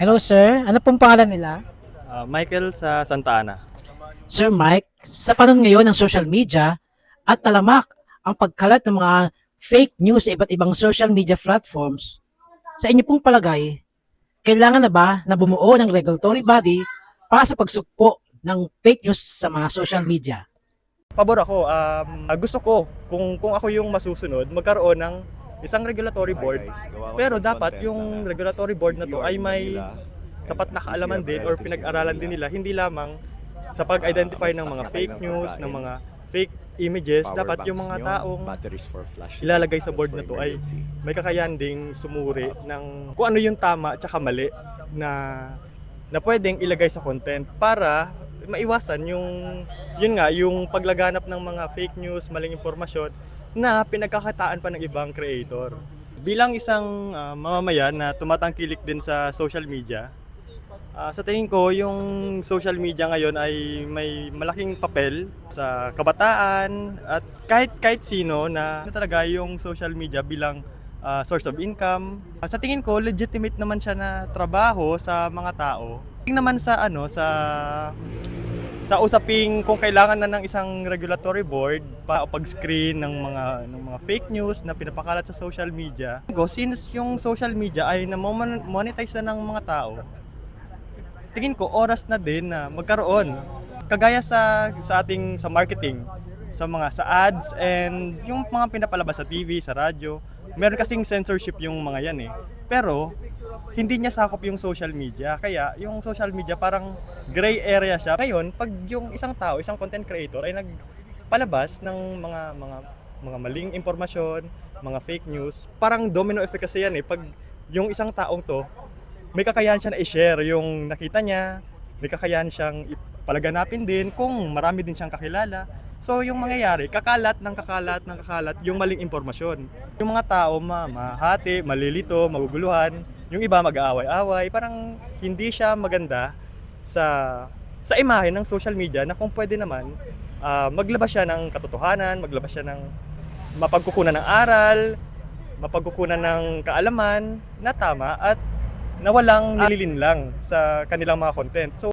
Hello sir, ano pong pangalan nila? Michael sa Santa Ana. Sir Mike, sa panahon ngayon ng social media at talamak ang pagkalat ng mga fake news sa iba't ibang social media platforms, sa inyo pong palagay, kailangan na ba na bumuo ng regulatory body para sa pagsukpo ng fake news sa mga social media? Pabor ako, gusto ko kung ako yung masusunod, magkaroon ng isang regulatory board. Pero dapat yung regulatory board na to ay may sapat na kaalaman din or pinag-aralan din nila, hindi lamang sa pag-identify ng mga fake news, ng mga fake images. Dapat yung mga taong ilalagay sa board na to ay may kakayahan ding sumuri ng kung ano yung tama at saka mali na pwedeng ilagay sa content para maiwasan yung paglaganap ng mga fake news, maling impormasyon na pinagkakataan pa ng ibang creator. Bilang isang mamamayan na tumatangkilik din sa social media, sa tingin ko yung social media ngayon ay may malaking papel sa kabataan at kahit sino na talaga yung social media bilang source of income. Sa tingin ko legitimate naman siya na trabaho sa mga tao. Tingin naman sa usaping kung kailangan na ng isang regulatory board para pag-screen ng mga fake news na pinapakalat sa social media. Since yung social media ay na-monetize na ng mga tao, tingin ko oras na din na magkaroon. Kagaya sa ating sa marketing, sa ads and yung mga pinapalabas sa TV, sa radyo, meron kasing censorship yung mga yan eh. Pero hindi niya sakop yung social media. Kaya yung social media parang gray area siya. Ngayon, pag yung isang tao, isang content creator ay nagpalabas ng mga maling impormasyon, mga fake news, parang domino effect kasi yan eh. Pag yung isang taong to, may kakayahan siya na i-share yung nakita niya, may kakayahan siyang palaganapin din kung marami din siyang kakilala. So yung mangyayari, kakalat yung maling impormasyon. Yung mga tao mahati, malilito, maguguluhan, yung iba mag-aaway-away, parang hindi siya maganda sa imahe ng social media na kung pwede naman maglabas siya ng katotohanan, maglabas siya ng mapagkukunan ng aral, mapagkukunan ng kaalaman na tama at na walang nililinlang sa kanilang mga content. So